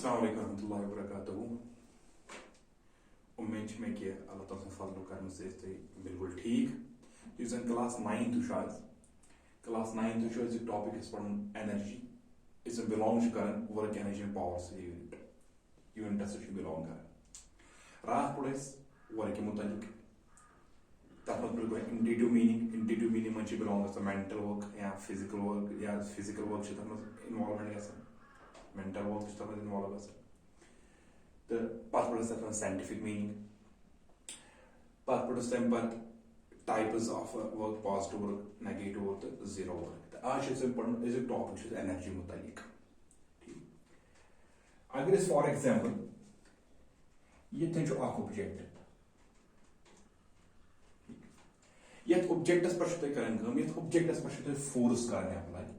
अस्सलाम वालेकुम रहमतुल्लाहि व बरकातहू। उम्मीद में कि अल्लाह ताला से फजल करम से बिल्कुल ठीक यह क्लास 9th आज क्लास 9th टॉपिक एनर्जी इस बिलोंग कर वर्क एनर्जी एंड पावर से यूनिट से बिलोंग कर रात पढ़ वर्क मुतलिक तथ इंटीटिव मीनिंग में बिलोंग मेंटल वर्क या physical work involvement mental work तक इन्वॉल्व तो पे साइंटिफिक मीनिंग पे तम types of work positive work negative work तो जीरो वर्क तो आज पढ़ टॉपिक एनर्जी मुतलिक अगर फॉर एग्जांपल ये ऑब्जेक्ट ये ऑब्जेक्टस पे कर ऑब्जेक्टस पे फोर्स कर अप्लाई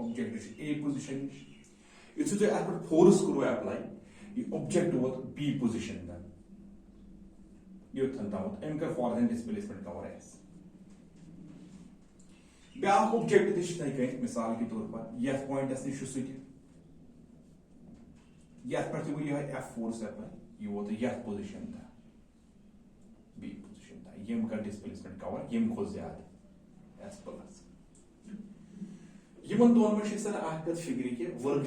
ऑब्जेक्ट ए पोजिशन यु तुम फोर्स करो अप्लाई यह ऑब्जेक्ट वोत बी पोजिशन तक योथन तम अम कर फॉर डिस्प्लेसमेंट कवर एस ब्या ऑब्जेक्ट तक मिसाल के तौर पर यथ पॉइंटस नश यथ पे यह एफ फोर्स अप्लाई यह वोत यथ पोजिशन तक बी पोजिशन तक यम कर डिस्प्लेसमेंट कवर यम खो ज्यादा एस प्लस यमन दोन में सर फिक्र कि वर्क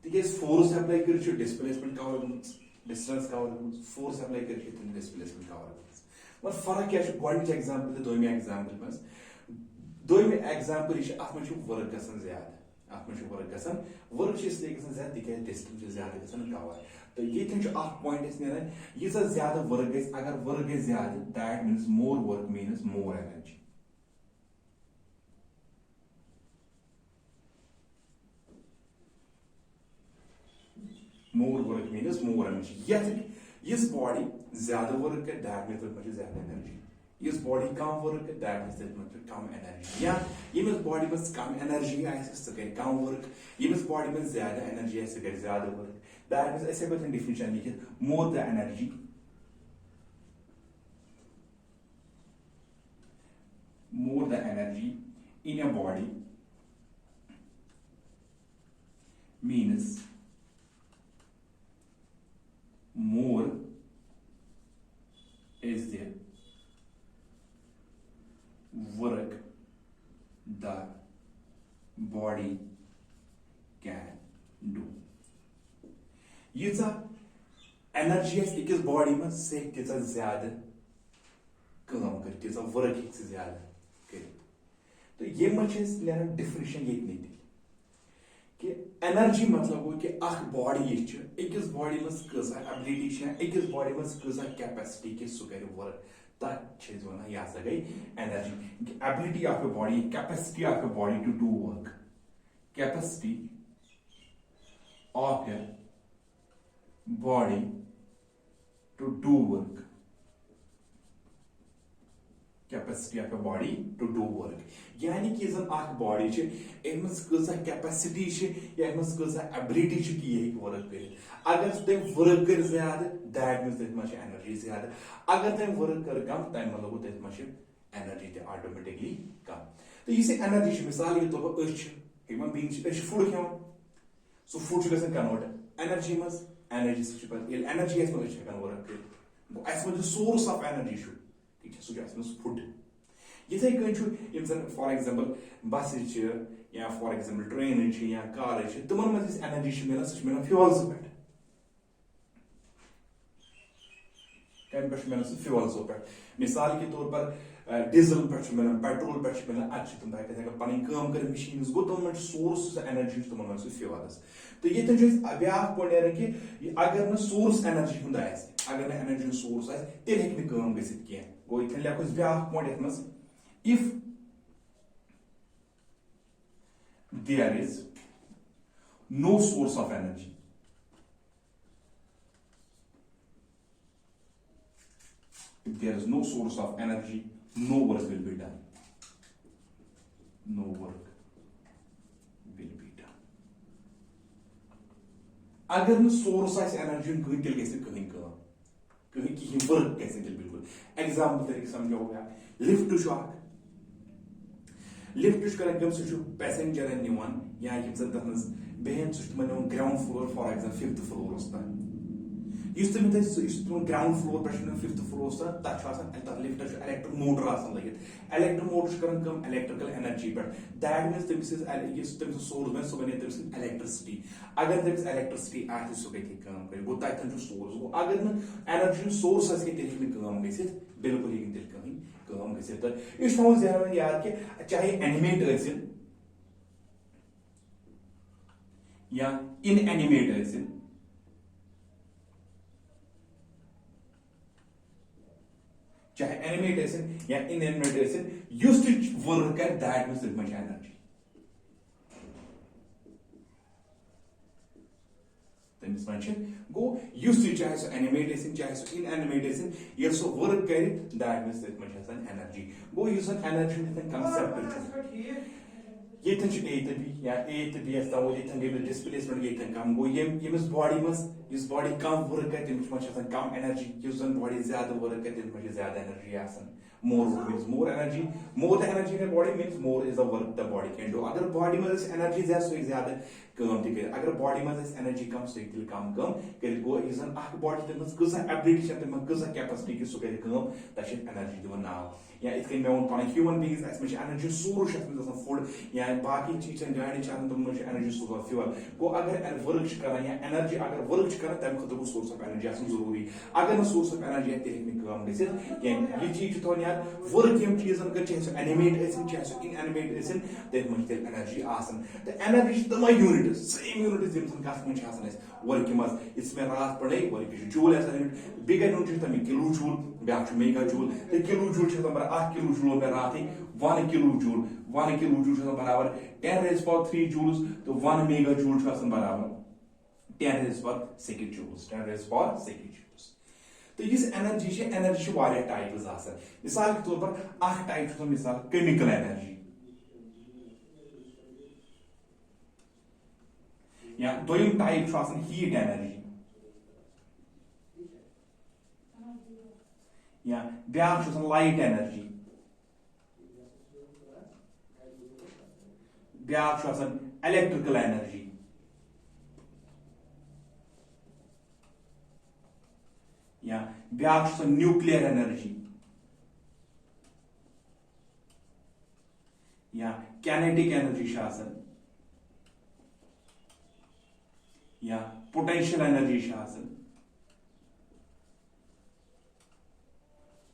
तक फोर्स अप्लाई कर डिस्प्लेसमेंट कवर गम डिस्टेंस कवर फोर्स अप्लाई कर डिस्प्लेसमेंट कवर मगर फर्क क्या गोच एग्जाम्पल तो दोम एग्जाम्पल मज दोम एग्जाम्पल अत वर्क गसान ज्यादा अत वर्क इसलिए ज्यादा तक डिस्टेंस ज्यादा कवर तो ये पॉइंट नान यीजा ज्यादा वर्क अगर वर्क गई ज्यादा that means more work means more energy more work means more energy इस बॉडी ज्यादा वर्क कर दैट मीन्स ज्यादा एनर्जी इस बॉडी कम वर्क कर दैट मीन्स कम एनर्जी या यमिस बॉडी में कम एनर्जी सह कर कम वर्क यमिस बॉडी में ज्यादा एनर्जी सह कर ज्यादा वर्क दैट मीन्स ऐसे डिफिनेशन लिखित more the energy more the energy in a body means more is the work the body can do यीजा एनर्जी अकिस बॉडी में से तीजा ज्यादा काम कर तीजा वर्क ज्यादा तो ये नान डिफिनेशन ये नीति कि एनर्जी मतलब गो कि बॉडी अकिस बॉडी में कसा एबिलिटी अकिस बॉडी में कसा कैपेसिटी कि सह कर वर्क तथ वन यह हसा गई energy ability of a body capacity of a body to do work capacity of a body to do work capacity of a body to do work यानी कि बॉडी कसा कैपेसिटी या कसा एबिलिटी कि यह वर्क कर अगर तुम वर्क कर ज्यादा दैट मीन्स तथ एनर्जी ज्यादा अगर तुम वर्क कर कम तम मतलब तथ एनर्जी तक ऑटोमेटिकली कम तो यह एनर्जी मिसाल के तौर पर ह्यूमन बीइंग फूड खान सह फूड कन्वर्ट एनर्जी मज एनर्जी एनर्जी वर्क कर सोर्स ऑफ एनर्जी फूड इथे कन फॉर एग्जांपल बस या फॉर एग्जांपल ट्रेन या कार तिमन मज एनर्जी मिलान सह मिलान फ्यूल्स पे कम पे मिलान सह फ्यूल्स पे मिसाल के तौर पर डीजल पे मिलान पेट्रोल पे मिलान अत तुम पन काम कर मशीन गो तुम सोर्स एनर्जी तुम फ्यूल्स तो ये ब्या पॉइंट कि अगर न सोर्स एनर्जी हुंद अगर न एनर्जी सोर्स तेल हे काम गो गो इतन लिखो ब्या पॉइंट ये if there is no source of energy if there is no source of energy no work will be done no work will be done अगर न सोर्स एनर्जी तेल कहीं कहीं वर्क बिल्कुल एग्जाम्पल तरीके समझो लिफ्ट लिफ्ट कर पैसेंजर निवान या तथ बेहन सह ground floor for example 5th fluoresce तक ग्राउंड फ्लोर पे 5th फ्लोरस तक लिफ्ट इलेक्ट्रिक मोटर लगित इलेक्ट्रिक मोटर कर इलेक्ट्रिकल एनर्जी पे दैट मीन्स तमिस सोर्स बन सह बन तमिस इलेक्ट्रिसिटी अगर तमिस इलेक्ट्रिसिटी आह सह गई कम गो तथन सोर्स गो अगर एनर्जी सोर्स तेल कम गि बिल्कुल तेल कम गि तो यह जहन में याद कि चाहे एनिमेट या इनएनिमेट चाहे एनिमेट या इनएनिमेट वर्क कर दैट मीन्स तथ मे एनर्जी तमिस मे गो चाहे सह एनिमेट चाहे सह इनएनिमेट ये सह वर्क कर दैट मीन्स तथ मे एनर्जी गो एनर्जी कंसेप्ट ये ए तो बी या ए तो बी ये गई डिस्प्लेसमेंट ये कम गो यमिस बॉडी मज बॉडी कम वर्क कर तमिस मे कम एनर्जी बॉडी ज्यादा वर्क कर तमिस मे ज्यादा energy more means more energy in the body means more is the work the body can do अगर body में energy ज्यादा so ज्यादा काम ती कर अगर body में energy कम so तिल काम कर गो इजन अख body तमिस कसा ability छ तमिस कसा capacity कि सो कर काम तश energy दिवन नाव या इत कन मे वन पान ह्यूमन बीइंग्स एस मे एनर्जी सोर्स छ तमिस फूड या बाकी चीज गाड़ी छ तम मे एनर्जी सोर्स फ्यूल गो अगर वर्क छ कर या एनर्जी अगर वर्क छ कर तम खतर गो सोर्स ऑफ एनर्जी आसन जरूरी अगर न सोर्स ऑफ एनर्जी तेल में काम गसित ये चीज तो वर्क यम चीजन कर चाहे एनिमेट चाहे इनएनिमेट तथ मे तेल एनर्जी आसन तो एनर्जी तम यूनिट सेम यूनिट यम कथ मे वर्क मज इस में रात पड़े वर्क जूल बिगर यूनिट तम किलो जूल ब्या मेगा जूल तो किलो जूल बराबर 1 किलो जूल में रात 1 किलो जूल बराबर 10 raised power 3 joules तो 1 मेगा जूल बराबर 10 raised power 6 joules 10 raised power 6 joules तो इस एनर्जी वारिया टाइप्स आसन मिसाल के तौर पर अख टाइप मिसाल केमिकल एनर्जी या दोयम टाइप हीट एनर्जी या ब्या लाइट एनर्जी ब्या इलेक्ट्रिकल एनर्जी या ब्या न्यूक्लियर एनर्जी या कैनेटिक एनर्जी या potential energy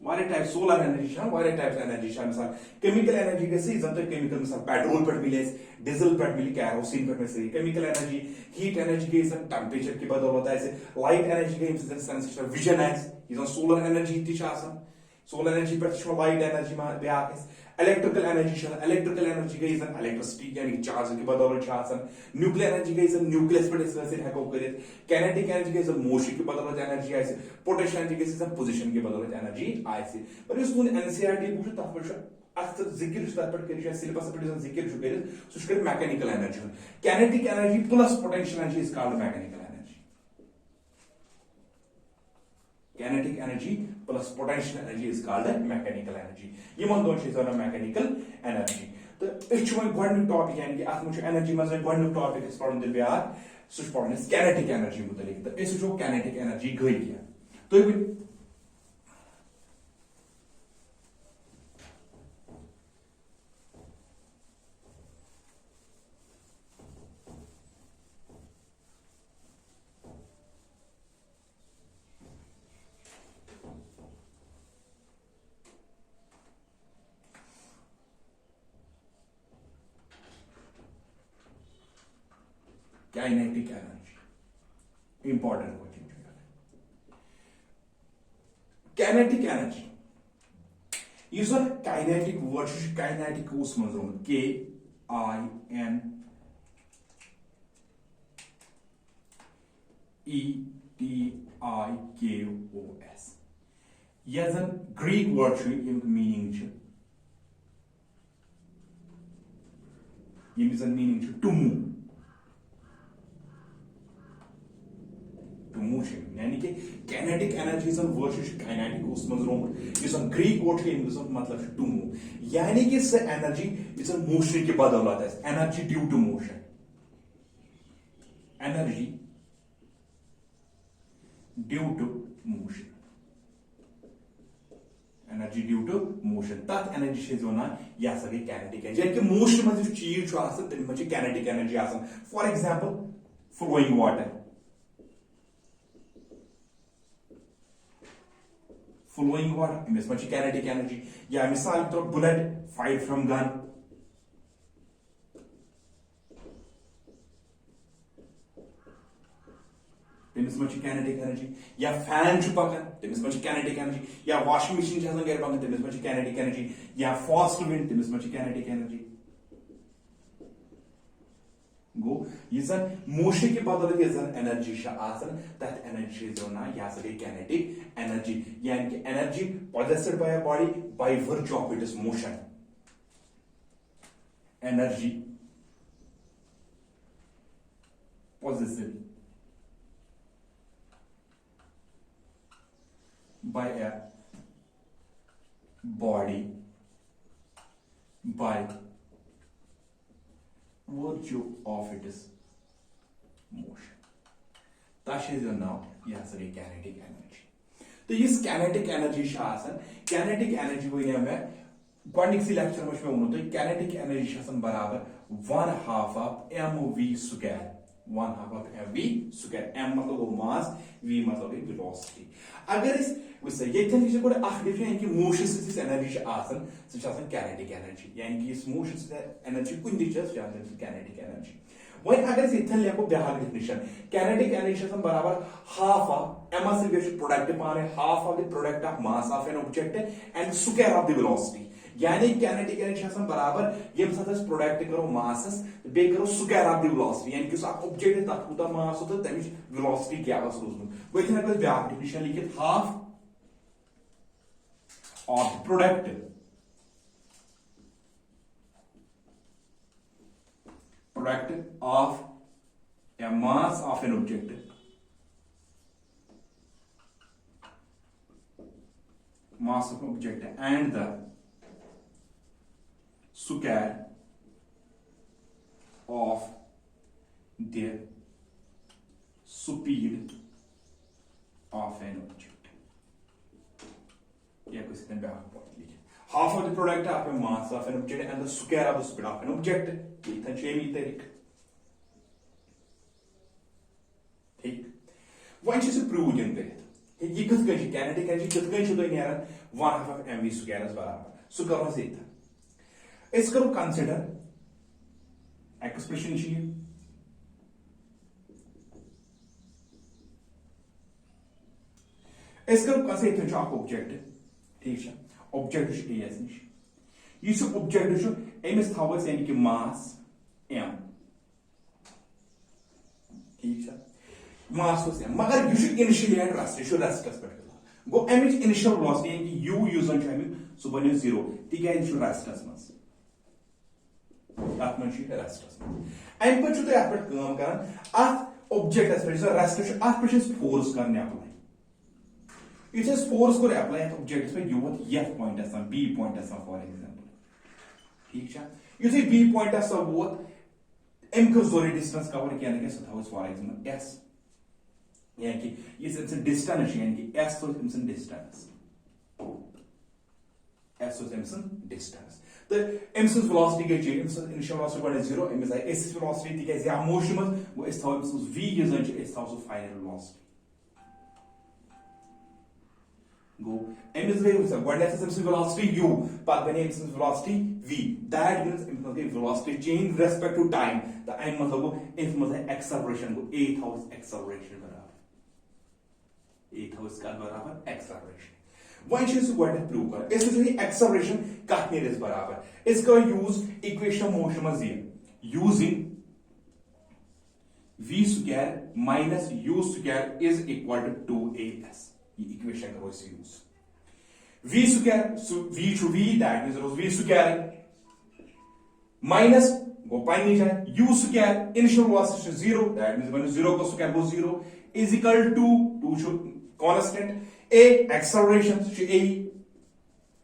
type solar energy type energy मिसाल केमिकल एनर्जी गई जन केमिकल मिसाल पेट्रोल पे मिले डीजल पे मिले कैरोसिन पे मिले केमिकल एनर्जी हीट एनर्जी गई टेम्परेचर की बदौलत लाइट एनर्जी गई vision solar energy solar energy पे लाइट एनर्जी ब्या इलेक्ट्रिकल एनर्जी गई इलेक्ट्रिसिटी यानी चार्ज की बदौलत न्यूक्लियर एनर्जी गई न्यूक्लियस पे हेको कर कैनेटिक एनर्जी गई मोशन की बदौलत एनर्जी पोटेंशियल एनर्जी गई पोजिशन की बदौलत एनर्जी पर एनसीईआरटी बुक तथ जिक्र तथ पे सिलेबस पे जिक्र कर सह mechanical energy kinetic energy plus potential energy is called mechanical kinetic energy plus potential energy is called mechanical energy Yemen दोन चीज वन मैकेनिकल एनर्जी तो एच वन गोडन टॉपिक यानी कि आत मुझे एनर्जी मज गोडन टॉपिक इस पढ़न दिल ब्या सुच पढ़न kinetic एनर्जी मुतलिक तो इस जो kinetic एनर्जी गई क्या तो kinetic energy important question kinetic energy is a kinetic word kinetic us manzum k I n e t I k o s यह Greek word meaning meaning to move यानी कि kinetic energy is word kinetic उस मंज रोमत इस Greek word के English मतलब to move यानी कि स एनर्जी इस मोशन की बदौलत है energy due to motion energy due to motion energy due to motion तथ एनर्जी से वन यह गई कैनेटिक एनर्जी यानी कि मोशन मज चीज तम kinetic energy for example flowing water flowing water अमिस मज kinetic energy या मिसाल के तौर बुलेट फायर फ्रॉम गन तमिस मज kinetic energy या फैन पकान तमिस मज kinetic energy या वॉशिंग मशीन गर पकान तमिस मज kinetic energy या फास्ट विंड तमिस मज kinetic energy गो यह मोशन के बदौलत यह एनर्जी तथ एनर्जी यह गई कैनेटिक एनर्जी यानी कि energy possessed by a body by virtue of its motion energy possessed by a body by virtue of its motion that is now यह गई kinetic energy तो इस kinetic energy kinetic energy वो मैं गॉडनिक्सी lecture में वो तो kinetic energy बराबर 1/2 of mv square 1/2 of mv square m मतलब वो मास v मतलब वेलोसिटी अगर इस ये गोटे डिफरेंस कि मोशन से एनर्जी kinetic energy यानी कि इस मोशन से एनर्जी कुछ kinetic energy वही अगर इतन लिखो ब्याह डिफिनेशन kinetic energy बराबर half of m से प्रोडक्ट पाने half of the product of mass of an object and square of the velocity यानी kinetic energy बराबर ये साथ प्रोडक्ट करो मासस बे करो स्क्वायर ऑफ द वेलोसिटी यानी कि ऑब्जेक्ट तक कुता मास होता तमिच वेलोसिटी क्या रोजमुत वो इतने ब्याह डिफिनेशन लिखित half of the product of a mass of an object and the square of the speed of an object half of the product of a mass of an object and the square of the speed of an object ठीक one prove गिन कर यह कथ kinetic energy कथ 1/2 of mv square बराबर सह करो ये करो कंसिडर एक्सप्रेशन करो कंसिडर ऑब्जेक्ट ठीक है ऑब्जेक्ट एस नश यह ऑब्जेक्ट अमिस थो यानी कि मास m ठीक है मास m मगर यह इनिशियल एंड रेस्ट यह रेस्टस पे गो अमिच इनिशियल वेलोसिटी यानी कि u यूज सह बनो 0 तिकाज रेस्टस मज रेस्टस अम पे ऑब्जेक्टस पे रेस्ट पे फोर्स कर अप्लाई यु फोर्स कोर अप्लाई ऑब्जेक्टस पे यह वोत ये point B point for example ठीक यु बी पॉइंट वोत अम कर जोरी डिस्टेंस कवर क्या सह थो फॉर एग्जांपल एस यानी कि यह डिस्टेंस यानी कि एस तो डिस्टेंस एस डिस्टेंस तो अम्स वेलोसिटी गई चेंज अम्स इनिशियल वेलोसिटी गई 0 अम्स आई एस वेलोसिटी तिकाज या मोशन मज वो एस थो अम्स v यह थो फाइनल वेलोसिटी गो अम्स गई गॉडनेस अम्स वेलोसिटी u पत बने अम्स वेलोसिटी v दैट मींस अम्स गई velocity change respect to time the um मतलब गो अम्स मज एक्सेलरेशन गो a थो एक्सेलरेशन बराबर a थो इसका बराबर एक्सेलरेशन वन प्रूव कर एक्सेलरेशन कत नीर बराबर इस करो यूज इक्वेशन मोशन मज using v square minus u square is equal to 2as ये इक्वेशन करो use v square v to v that means v square minus गो पानी जाए u square initial velocity 0 that means 0 को square go 0 is equal to 2 constant, a acceleration a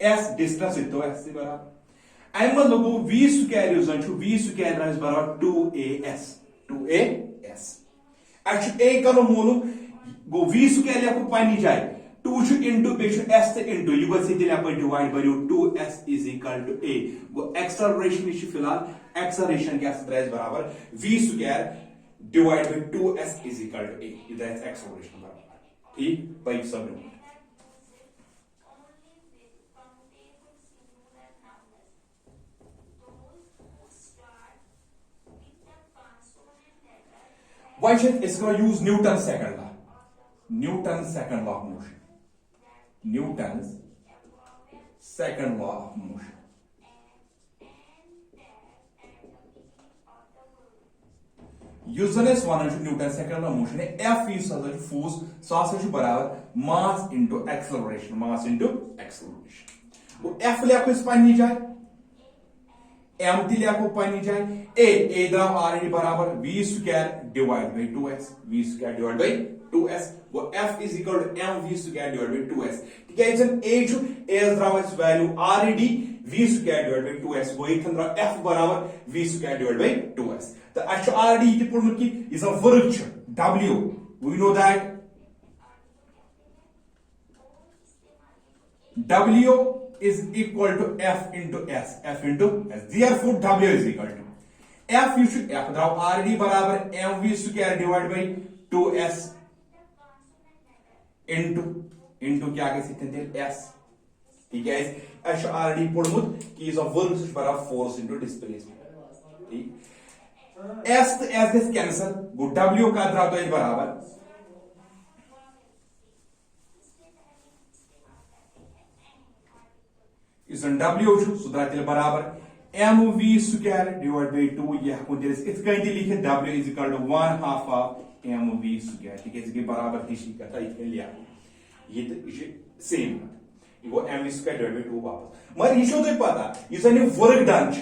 s distance ito s बराबर अमि लोगो v square v square बराबर 2as 2as अच्छा a करो मोलूम गो v square लिखो पानी जाए 2 into b s into you will see the divide by 2s is equal to a go acceleration is फिलहाल acceleration क्या है बराबर v square divided by 2s is equal to a इधर acceleration बराबर ठीक भाई सब why should it's going to use Newton's second law of motion Newton's second law of motion Useness one Newton's second law of motion F is force so barabar mass into acceleration वो F लिखो इस पानी जाए M T लिखो पानी जाए A द्राव already बराबर V square divided by 2s V square divided by 2s वो F is equal to mv square divided by 2s ठीक है इधर A जो A द्राव इस value already V square divided by 2s वो इधर द्राव F बराबर V square divided by 2s तो अच्छा already इतने पुरनुत की is a work W we know that W is equal to F into S. Therefore, W is equal to F. You should F now already barabar mv square divided by 2s into क्या कह सकते हैं S. ठीक है ऐसा already पढ़मुत कि इस work से बराबर force into displacement. ठीक S तो S गैस cancel गो W का द्राव तो ये बराबर इसमें W सुधराते बराबर mv square divided by 2 ये हकुन दिस इस कहीं लिखे W is equal to 1/2 of mv square ठीक है इसके बराबर हिस्से का था इसमें लिया ये तो सेम वो mv square divided by 2 वापस मगर ये तो पता ये सनी वर्क डन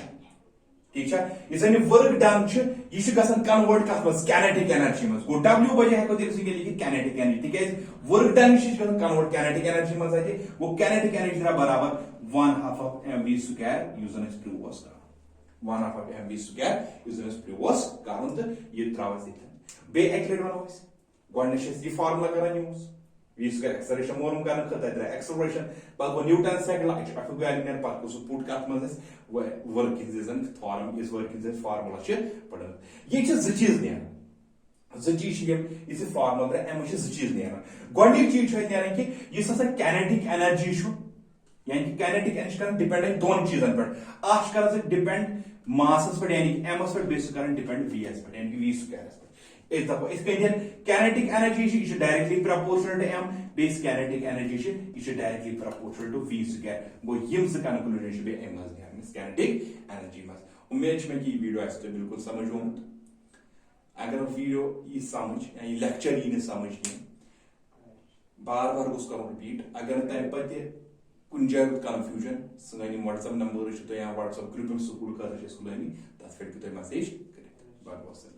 ठीक है ये सनी वर्क डन ये गसन कन्वर्ट कस काइनेटिक एनर्जी में गो W बजे है को दिस के लिखे काइनेटिक एनर्जी ठीक है वर्क डन गसन कन्वर्ट काइनेटिक एनर्जी में जाते वो काइनेटिक एनर्जी बराबर 1/2 of mv square using its previous कारण 1/2 of mv square using its previous कारण तो ये त्रावस इतना बे एक्लेट बनोस गवर्नेशस ये फार्मूला करना यूज v square acceleration मोरम करना खता है acceleration पर वो न्यूटन सेकंड ला एच अफ गैलिनर पर को सपोर्ट करत मस वर्क इज फॉर्म इस वर्क इज फार्मूला छ पढ़न ये छ ज चीज ने ज चीज ये इस फार्मूला एम छ ज चीज ने गवर्निक चीज छ ने कि ये ससा काइनेटिक एनर्जी छ यानी कि काइनेटिक एनर्जी करन डिपेंड दोन चीजन पर आश करन से डिपेंड मास पर यानी कि एम पर बेस करन डिपेंड वीएस पर यानी कि v स्क्वायर पर इस दफा इस condition kinetic energy is directly proportional to m बेस kinetic energy is directly proportional to v square गो यम से कंक्लूजन बे m मस गया काइनेटिक एनर्जी मस उम्मीद छ कि वीडियो आस बिल्कुल समझ होत अगर वीडियो ये समझ यानी लेक्चर ये समझ बार बार उसका रिपीट अगर तय पते कुछ जगह confusion Sunny WhatsApp number WhatsApp group में स्कूल कर तथ पे मैसेज कर